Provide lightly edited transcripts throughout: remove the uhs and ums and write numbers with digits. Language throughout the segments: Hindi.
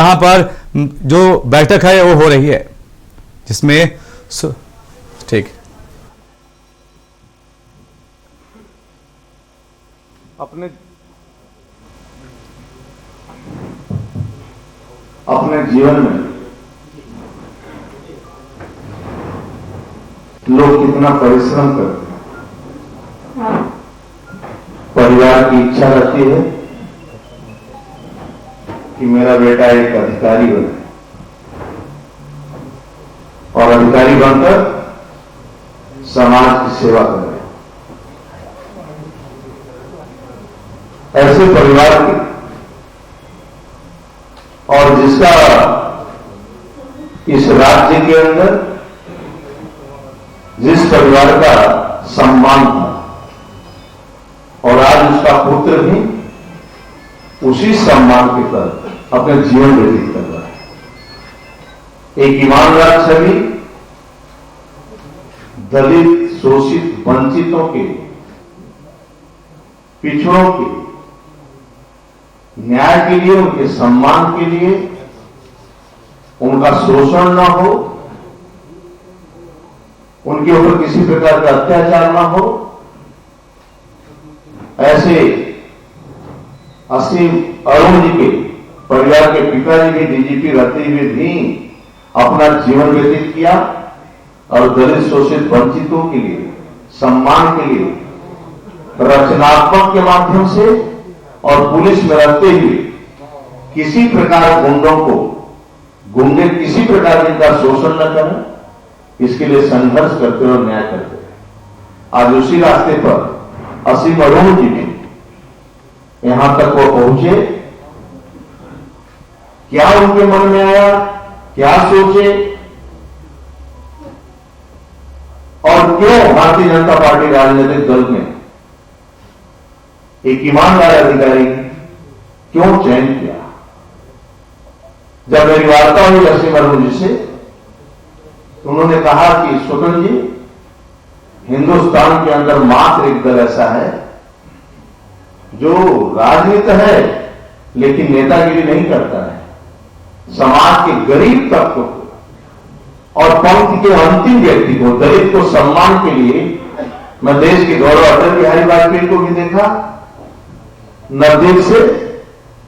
यहां पर जो बैठक है वो हो रही है, जिसमें ठीक अपने जीवन में लोग कितना परिश्रम करते हैं। परिवार की इच्छा रहती है कि मेरा बेटा एक अधिकारी बने और अधिकारी बनकर समाज की सेवा करे। ऐसे परिवार की और जिसका इस राज्य के अंदर जिस परिवार का सम्मान था और आज उसका पुत्र भी उसी सम्मान के तहत अपने जीवन व्यतीत कर रहा है। एक ईमानदार छवि दलित, शोषित, वंचितों के, पिछड़ों के न्याय के लिए, उनके सम्मान के लिए, उनका शोषण न हो, उनके ऊपर किसी प्रकार का अत्याचार न हो, ऐसे असीम अरुण जी के परिवार के पिताजी भी डीजीपी रहते हुए भी अपना जीवन व्यतीत किया और दलित, शोषित, वंचितों के लिए, सम्मान के लिए रचनात्मक के माध्यम से और पुलिस में रहते हुए किसी प्रकार गुंडे किसी प्रकार जिनका शोषण न करें, इसके लिए संघर्ष करते और न्याय करते हैं। आज उसी रास्ते पर असीम अरुण जी ने यहां तक वो पहुंचे। क्या उनके मन में आया, क्या सोचे और क्यों भारतीय जनता पार्टी राजनीतिक दल में एक ईमानदार अधिकारी क्यों चयन किया। जब मेरी वार्ता हुई असीम अरुण जी से, तो उन्होंने कहा कि स्वतंत्र जी, हिंदुस्तान के अंदर मात्र एक दल ऐसा है जो राजनीति है लेकिन नेतागिरी नहीं करता है। समाज के गरीब तबकों को और पंक्ति के अंतिम व्यक्ति को, दलित को सम्मान के लिए मैं देश के गौरव अटल बिहारी वाजपेयी को भी देखा नजदीक से,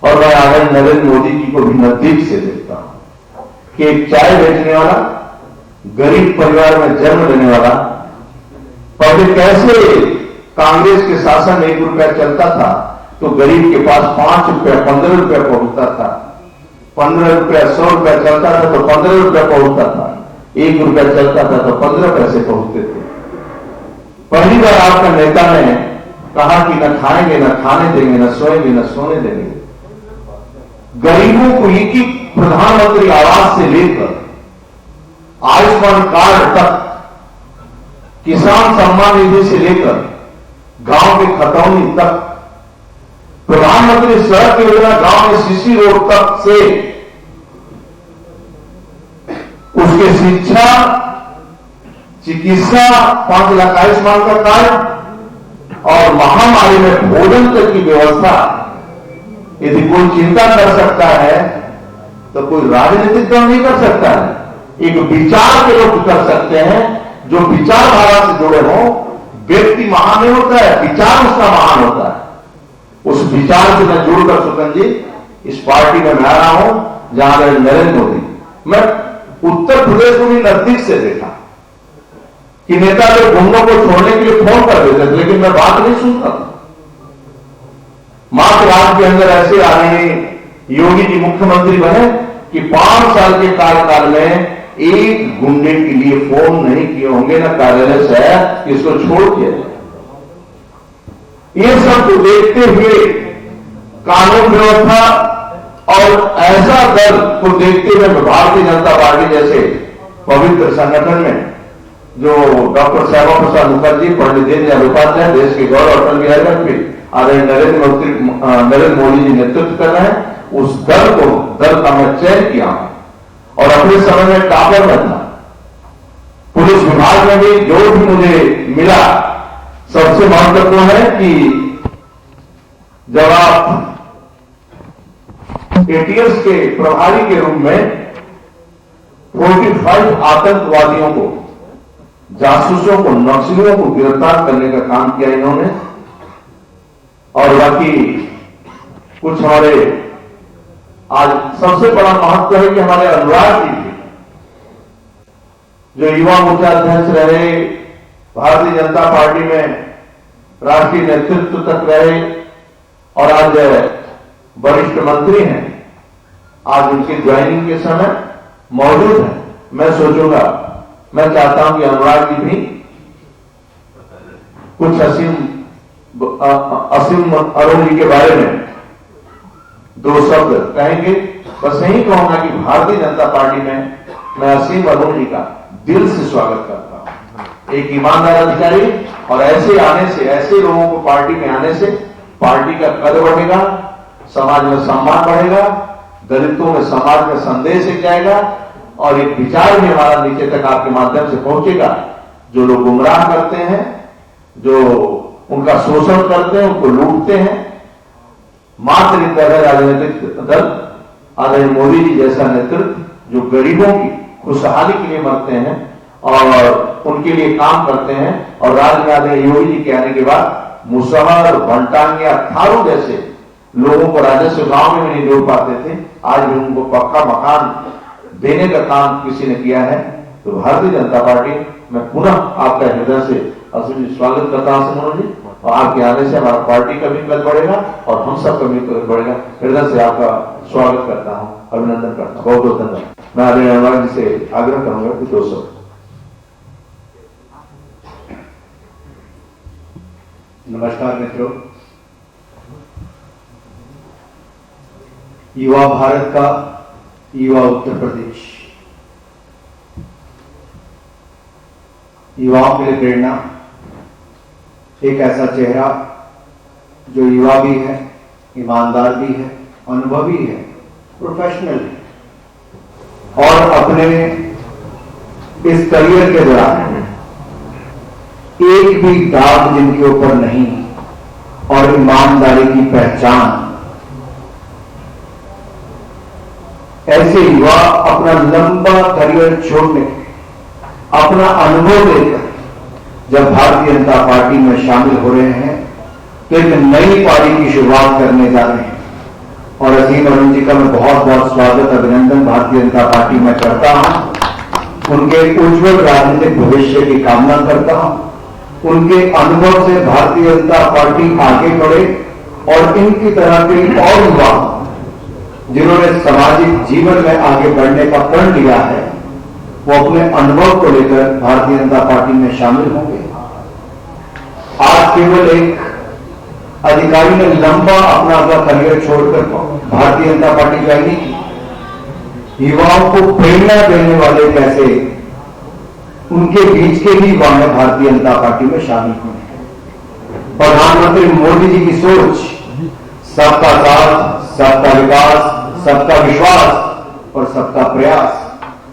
और मैं आगे नरेंद्र मोदी जी को भी नजदीक से देखता हूं कि एक चाय बेचने वाला, गरीब परिवार में जन्म लेने वाला, पहले कैसे कांग्रेस के शासन 1 रुपया चलता था तो गरीब के पास 5 रुपया, 15 रुपया पहुंचता था, 15 रुपया, 100 रुपया चलता था तो 15 रुपया पहुंचता था, 1 रुपया चलता था तो 15 पैसे पहुंचते थे। पहली बार आपका नेता ने कहा कि न खाएंगे, न खाने देंगे, न सोएंगे, न सोने देंगे। गरीबों को एक ही प्रधानमंत्री आवास से लेकर आयुष्मान कार्ड तक, किसान सम्मान निधि से लेकर गांव के खतौनी तक, प्रधानमंत्री सड़क योजना गांव में सीसी रोड तक से उसके शिक्षा, चिकित्सा, 5 लाख आयुष्मान का कार्ड और महामारी में भोजन तक की व्यवस्था यदि कोई चिंता कर सकता है तो कोई राजनीतिक दल नहीं कर सकता है। एक विचार के लोग कर सकते हैं जो विचारधारा से जुड़े हों। व्यक्ति महान नहीं होता है, विचार उसका महान होता है। उस विचार से मैं जुड़कर सुकन जी इस पार्टी में मैं आ रहा हूं जहां मेरे नरेंद्र मोदी, मैं उत्तर प्रदेश को भी नजदीक से देखा कि नेता लोग गुंडों को छोड़ने के लिए फोन कर देते थे, लेकिन मैं बात नहीं सुनता था। मात्र राज्य के अंदर ऐसे आ रहे हैं योगी जी मुख्यमंत्री बने कि 5 साल के कार्यकाल में एक गुंडे के लिए फोन नहीं किए होंगे ना कार्यालय से कि इसको छोड़ दिया जाए। ये सब को देखते हुए कानून व्यवस्था और ऐसा दल को देखते हुए भारतीय जनता पार्टी जैसे पवित्र संगठन में जो डॉक्टर श्यामा प्रसाद मुखर्जी, पंडित दीनदयाल उपाध्याय, देश के गौरव अटल बिहारी वाजपेयी, आदरणीय नरेंद्र मोदी जी नेतृत्व कर रहे हैं, उस दल का मैं चयन किया हूं और अपने समय में टॉपर में था। पुलिस विभाग में भी जो भी मुझे मिला, सबसे महत्वपूर्ण है कि जब आप एटीएस के प्रभारी के रूप में 45 आतंकवादियों को, जासूसों को, नक्सलियों को गिरफ्तार करने का काम किया इन्होंने। और बाकी कुछ हमारे आज सबसे बड़ा महत्व है कि हमारे अनुराग जी थे, जो युवा मोर्चा अध्यक्ष रहे, भारतीय जनता पार्टी में राष्ट्रीय नेतृत्व तक रहे और आज वरिष्ठ मंत्री हैं, आज उनकी ज्वाइनिंग के समय मौजूद है। मैं सोचूंगा, मैं चाहता हूं कि अनुराग जी भी कुछ असीम अरुण जी के बारे में दो शब्द कहेंगे। बस यही कहूंगा कि भारतीय जनता पार्टी में मैं असीम अरुण जी का दिल से स्वागत करता हूं। एक ईमानदार अधिकारी, और ऐसे आने से, ऐसे लोगों को पार्टी में आने से पार्टी का कद बढ़ेगा, समाज में सम्मान बढ़ेगा, दलितों में समाज में संदेश एक जाएगा और एक विचार भी हमारा नीचे तक आपके माध्यम से पहुंचेगा। जो लोग गुमराह करते हैं, जो उनका शोषण करते हैं, उनको लूटते हैं, मात्र एक राजनीतिक दल आदरणीय मोदी जी जैसा नेतृत्व जो गरीबों की खुशहाली के लिए मरते हैं और उनके लिए काम करते हैं। और राज्य में आदरणीय योगी जी के आने के बाद मुसहर, भंटांगिया, थारू जैसे लोगों को राजस्व गांव में भी नहीं जोड़ पाते थे, आज भी उनको पक्का मकान देने का काम किसी ने किया है। तो भारतीय जनता पार्टी में पुनः आपका हृदय से असीम स्वागत करता हूं मनोज जी, और आपके आने से हमारा पार्टी का भी कद बढ़ेगा और हम सब का भी कद बढ़ेगा। हृदय से आपका स्वागत करता हूं, अभिनंदन करता हूं, बहुत बहुत धन्यवाद। मैं आदरणीय अनुराग जी से आग्रह करूंगा कि 200। नमस्कार मित्रों, युवा भारत का, युवा उत्तर प्रदेश, युवाओं के लिए प्रेरणा, एक ऐसा चेहरा जो युवा भी है, ईमानदार भी है, अनुभवी है, प्रोफेशनल है और अपने इस करियर के दौरान एक भी दाग जिनके ऊपर नहीं और ईमानदारी की पहचान, ऐसे युवा अपना लंबा करियर छोड़ने, अपना अनुभव लेकर जब भारतीय जनता पार्टी में शामिल हो रहे हैं तो एक नई पारी की शुरुआत करने जा रहे हैं। और असीम अरुण जी का मैं बहुत बहुत स्वागत, अभिनंदन भारतीय जनता पार्टी में करता हूं। उनके उज्जवल राजनीतिक भविष्य की कामना करता हूं। उनके अनुभव से भारतीय जनता पार्टी आगे बढ़े और इनकी तरह के और युवा जिन्होंने सामाजिक जीवन में आगे बढ़ने का प्रण लिया है, वो अपने अनुभव को लेकर भारतीय जनता पार्टी में शामिल होंगे। आज केवल एक अधिकारी ने लंबा अपना करियर छोड़कर भारतीय जनता पार्टी ज्वाइन नहीं की। युवाओं को प्रेरणा देने वाले कैसे उनके बीच के भी युवा ने भारतीय जनता पार्टी में शामिल हुए। प्रधानमंत्री मोदी जी की सोच सबका साथ, सबका विकास, सबका विश्वास और सबका प्रयास,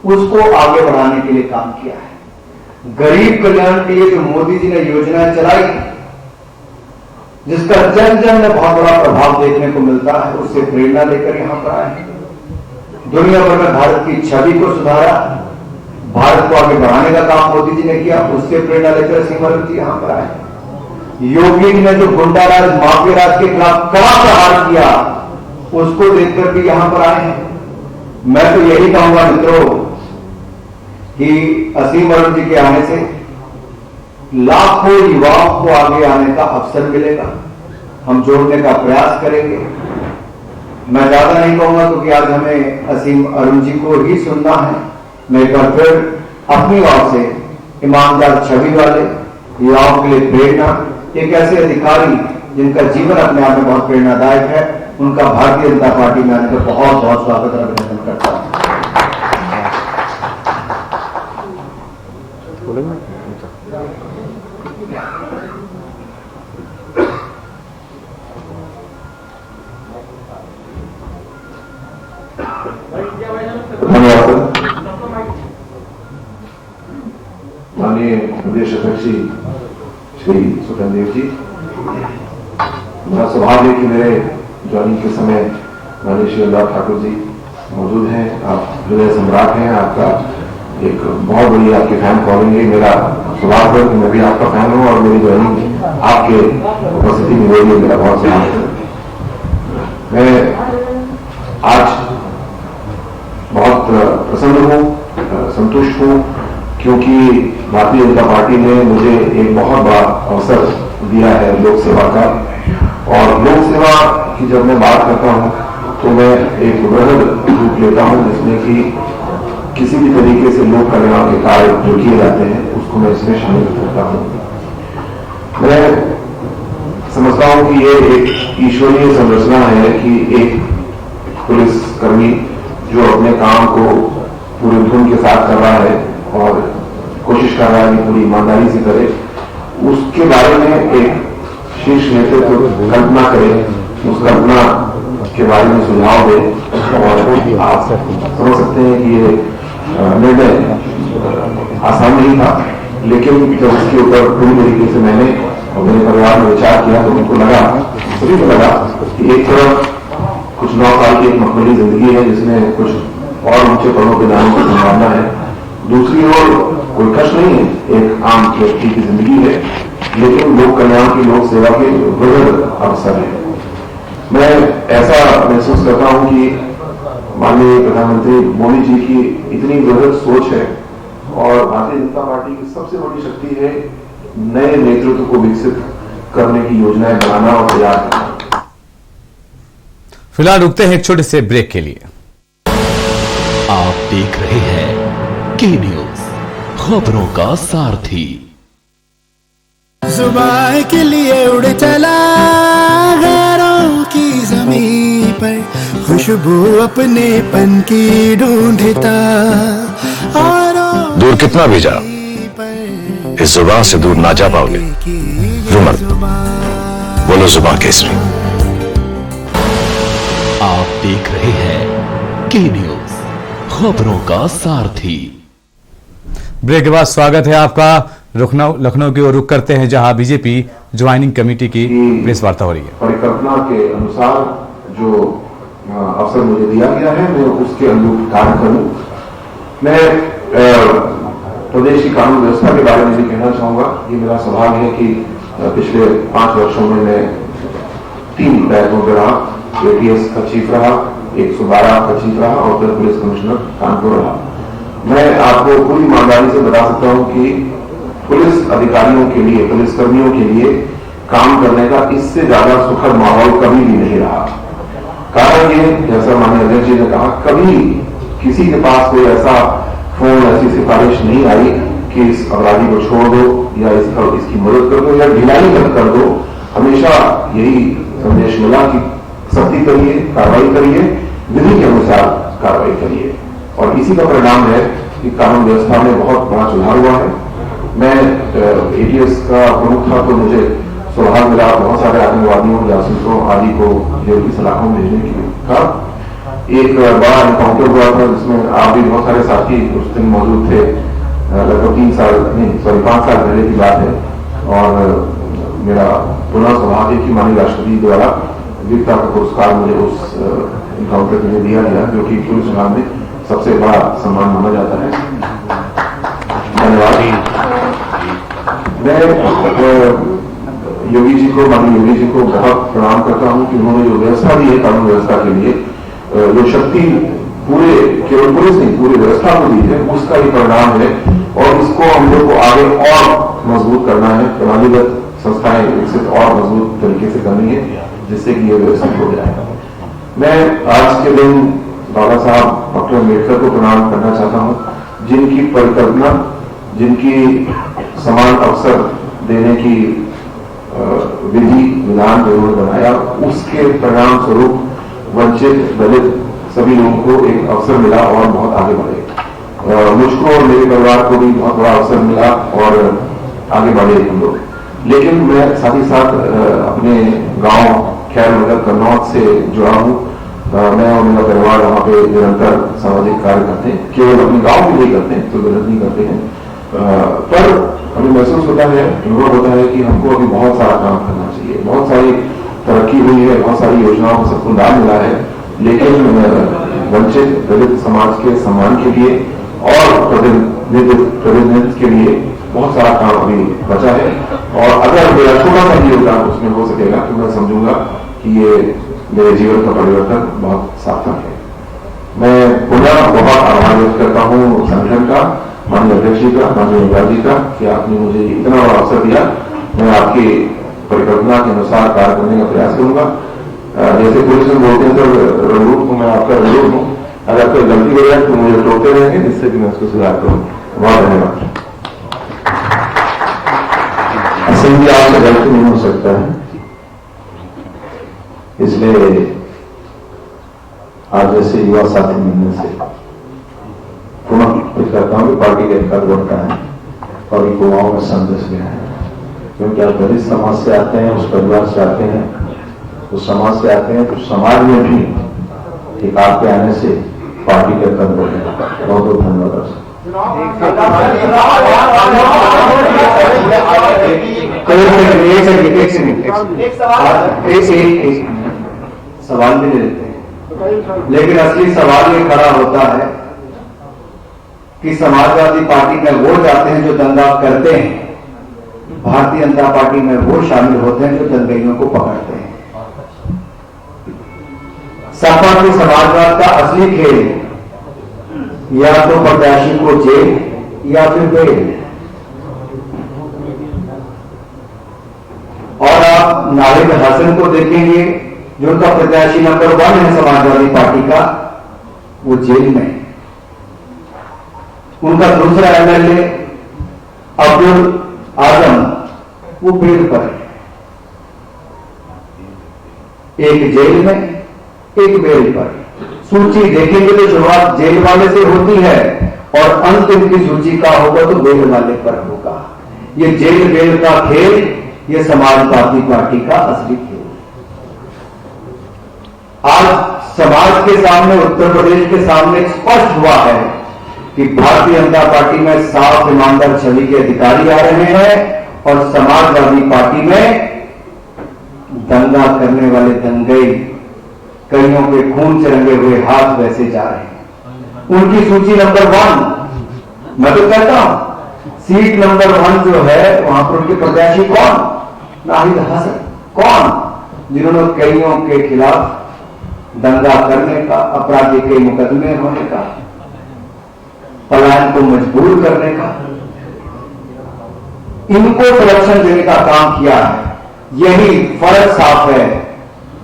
उसको आगे बढ़ाने के लिए काम किया है। गरीब कल्याण के लिए जो मोदी जी ने योजनाएं चलाई, जिसका जन जन में बहुत बड़ा प्रभाव देखने को मिलता है, उससे प्रेरणा लेकर यहां पर आए। दुनिया भर में भारत की छवि को सुधारा, भारत को आगे बढ़ाने का काम मोदी जी ने किया, उससे प्रेरणा लेकर असीम अरुण जी यहां पर आए। योगी जी ने जो गुंडाराज, माफिया राज के खिलाफ कड़ा प्रहार किया, उसको देखकर भी यहां पर आए हैं। मैं तो यही कहूंगा मित्रों कि असीम अरुण जी के आने से लाखों युवाओं को आगे आने का अवसर मिलेगा। हम जोड़ने का प्रयास करेंगे। मैं ज्यादा नहीं कहूंगा क्योंकि आज हमें असीम अरुण जी को ही सुनना है। मैं एक बार फिर अपनी ओर से ईमानदार छवि वाले युवाओं के लिए प्रेरणा, एक ऐसे अधिकारी जिनका जीवन अपने आप में बहुत प्रेरणादायक है, उनका भारतीय जनता पार्टी में आने का बहुत बहुत स्वागत और अभिनंदन करता हूं। माननीय प्रदेश अध्यक्ष श्री सुखदेव जी, बड़ा सौभाग्य कि मेरे ज्वाइनिंग के समय माननीय श्री अनुराग ठाकुर जी मौजूद हैं, आप हृदय सम्राट हैं, आपका एक बहुत बड़ी आपकी फैन फॉलोइंग है। मेरा स्वभाव है कि मैं भी आपका फैन हूं और मेरी ज्वाइनिंग आपके उपस्थिति में हुई है, मेरा बहुत स्वभाव है। मैं आज बहुत प्रसन्न हूं, संतुष्ट हूं, क्योंकि भारतीय जनता पार्टी ने मुझे एक बहुत बड़ा अवसर दिया है लोक सेवा का। और लोक सेवा की जब मैं बात करता हूं तो मैं एक वृहद रूप लेता हूं, जिसमें कि किसी भी तरीके से लोक कल्याण के कार्य जो किए जाते हैं उसको मैं इसमें शामिल करता हूं। मैं समझता हूं कि ये एक ईश्वरीय संरचना है कि एक पुलिसकर्मी जो अपने काम को पूरे धुन के साथ कर रहा है और कोशिश कर रहा है कि पूरी ईमानदारी से करे, उसके बारे में एक शीर्ष नेतृत्व कल्पना करे, उस कल्पना के बारे में सुझाव दे। और आप समझ सकते हैं कि ये निर्णय आसान नहीं था, लेकिन जब उसके ऊपर पूरी तरीके से मैंने और मेरे परिवार में विचार किया तो उनको लगा, सभी को लगा कि एक तरफ कुछ 9 साल की एक मकबूली जिंदगी है जिसमें कुछ और ऊंचे पदों पर जाने की संभावना है, दूसरी ओर कोई कष्ट नहीं है, एक आम व्यक्ति की जिंदगी है, लेकिन लोक कल्याण की लोक सेवा के वृहद अवसर है। मैं ऐसा महसूस करता हूं कि माननीय प्रधानमंत्री मोदी जी की इतनी वृहद सोच है और भारतीय जनता पार्टी की सबसे बड़ी शक्ति है नए नेतृत्व को विकसित करने की योजनाएं बनाना और तैयार करना। फिलहाल रुकते हैं एक छोटे से ब्रेक के लिए। आप देख रहे हैं के न्यूज, खबरों का सारथी। जुबान के लिए उड़ चला गैरों की जमीन पर, खुशबू अपने पन की ढूंढता और दूर कितना भी जाओ, इस जुबान से दूर ना जा पाओगे। रुमल, बोलो जुबान केसरी। आप देख रहे हैं के न्यूज, खबरों का सारथी। ब्रेक के बाद स्वागत है आपका। लखनऊ की ओर रुख करते हैं, जहां बीजेपी ज्वाइनिंग कमेटी की प्रेस वार्ता हो रही है। परिकल्पना के अनुसार जो अवसर मुझे दिया गया है, मैं उसके अनुरूप कार्य करूं। मैं प्रदेश की कानून व्यवस्था के बारे में भी कहना चाहूंगा। ये मेरा सौभाग्य है कि पिछले 5 वर्षों में मैं 3 बैठकों पर रहा, एटीएस का चीफ रहा, 112 का चीफ रहा और फिर पुलिस कमिश्नर कानपुर रहा। मैं आपको पूरी ईमानदारी से बता सकता हूं कि पुलिस अधिकारियों के लिए, पुलिसकर्मियों के लिए काम करने का इससे ज्यादा सुखद माहौल कभी भी नहीं रहा। कारण ये, जैसा माननीय अध्यक्ष जी ने कहा, कभी किसी के पास कोई ऐसा फोन, ऐसी सिफारिश नहीं आई कि इस अपराधी को छोड़ दो या इसकी मदद कर दो या ढिलाई कर दो। हमेशा यही संदेश मिला कि सख्ती करिए, कार्रवाई करिए, विधि के अनुसार कार्रवाई करिए। और इसी का परिणाम है कि कानून व्यवस्था में बहुत बड़ा सुधार हुआ है। मैं एटीएस का प्रमुख था तो मुझे सौभाग्य मिला बहुत सारे आतंकवादियों, जासूसों आदि को जेल की सलाखों में भेजने का। एक बड़ा एनकाउंटर हुआ था जिसमें आप भी बहुत सारे साथी उस दिन मौजूद थे। लगभग 5 साल पहले की बात है। और मेरा पुनः सौभाग्य कि माननीय राष्ट्रपति द्वारा वीरता का पुरस्कार मुझे उस एनकाउंटर के लिए दिया गया, जो कि पुलिस विभाग में सबसे बड़ा सम्मान माना जाता है। धन्यवाद। मैं योगी जी को, माननीय योगी जी को बहुत प्रणाम करता हूं कि उन्होंने जो व्यवस्था दी है कानून व्यवस्था के लिए, जो शक्ति पूरे, केवल पुलिस नहीं पूरी व्यवस्था को दी है, उसका ही परिणाम है। और इसको हम लोग को आगे और मजबूत करना है, प्रणालीगत संस्थाएं विकसित और मजबूत तरीके से करनी है, जिससे कि ये व्यवस्थित हो जाए। मैं आज के दिन बाबा साहब डॉक्टर अम्बेडकर को प्रणाम करना चाहता हूं, जिनकी परिकल्पना, जिनकी समान अवसर देने की विधि विधान जो उन्होंने बनाया, उसके परिणाम स्वरूप वंचित, दलित सभी लोगों को एक अवसर मिला और बहुत आगे बढ़े। मुझको और मेरे परिवार को भी बहुत बड़ा अवसर मिला और आगे बढ़े हम लोग। लेकिन मैं साथ ही साथ अपने गांव खैर नगर कन्नौज से जुड़ा हूं। मैं और मेरा परिवार वहां पे निरंतर सामाजिक कार्य करते हैं, केवल अपने गांव में नहीं करते हैं तो गलत नहीं करते हैं, पर हमें महसूस होता है, अनुभव होता है कि हमको अभी बहुत सारा काम करना चाहिए। बहुत सारी तरक्की हुई है, बहुत सारी योजनाओं को सबको लाभ मिला है, लेकिन वंचित दलित समाज के सम्मान के लिए और प्रतिनिधित्व के लिए बहुत सारा काम अभी बचा है, और अगर मेरा छोटा सा भी योगदान उसमें हो सकेगा तो मैं समझूंगा कि ये मेरे जीवन का परिवर्तन बहुत सार्थक है। मैं पुनः बहुत आभार व्यक्त करता हूँ संगठन का, माननीय अध्यक्ष जी का, माननीय युवराज जी का, कि आपने मुझे इतना बड़ा अवसर दिया। मैं आपकी परिकल्पना के अनुसार कार्य करने का प्रयास करूंगा। जैसे पुलिस में बोलते हैं तो रणरूप हूँ, मैं आपका रणरूप हूँ। अगर कोई गलती हो जाए तो मुझे टोकते रहेंगे, जिससे कि मैं उसको सुधार करूँ। बहुत धन्यवाद। असेंबली आपसे गलती नहीं हो सकता है, इसलिए आज जैसे युवा साथी मिलने से पुनः कुछ करता हूँ कि पार्टी का एक कद बढ़ता है और युवाओं में संदेश गया है, क्योंकि आप दलित समाज से आते हैं, उस परिवार से आते हैं, उस समाज से आते हैं, तो समाज में भी एक आपके आने से पार्टी का कद बढ़ेगा। बहुत बहुत धन्यवाद। सवाल भी ले लेते हैं, लेकिन असली सवाल ये खड़ा होता है कि समाजवादी पार्टी में वो जाते हैं जो दंगा करते हैं, भारतीय जनता पार्टी में वो शामिल होते हैं जो दंगइयों को पकड़ते हैं। सपा के समाजवाद का असली खेल या तो प्रत्याशी को जेल या फिर बेल। और आप नाहिद हसन को देखेंगे, जो उनका प्रत्याशी नंबर 1 है समाजवादी पार्टी का, वो जेल में। उनका दूसरा एमएलए अब्दुल आजम वो बेल पर है। एक जेल में, एक बेल पर। सूची देखेंगे तो शुरुआत जेल वाले से होती है और अंतिम की सूची का होगा तो बेल वाले पर होगा। ये जेल बेल का खेल, ये समाजवादी पार्टी का असली खेल। आज समाज के सामने, उत्तर प्रदेश के सामने स्पष्ट हुआ है कि भारतीय जनता पार्टी में साफ ईमानदार छवि के अधिकारी आ रहे हैं और समाजवादी पार्टी में दंगा करने वाले दंगई, कईयों के खून से रंगे हुए हाथ वैसे जा रहे हैं। उनकी सूची नंबर 1, मैं तो कहता हूं सीट नंबर 1 जो है वहां पर उनके प्रत्याशी कौन? नाहिद हसन। कौन? जिन्होंने कईयों के खिलाफ दंगा करने का, अपराधी के मुकदमे होने का, पलायन को मजबूर करने का, इनको संरक्षण देने का काम किया है। यही फर्क साफ है।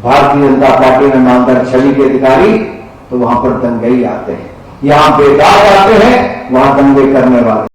भारतीय जनता पार्टी में ईमानदार छवि के अधिकारी तो वहां पर दंगई आते हैं, यहां बेदाग आते हैं, वहां दंगे करने वाले।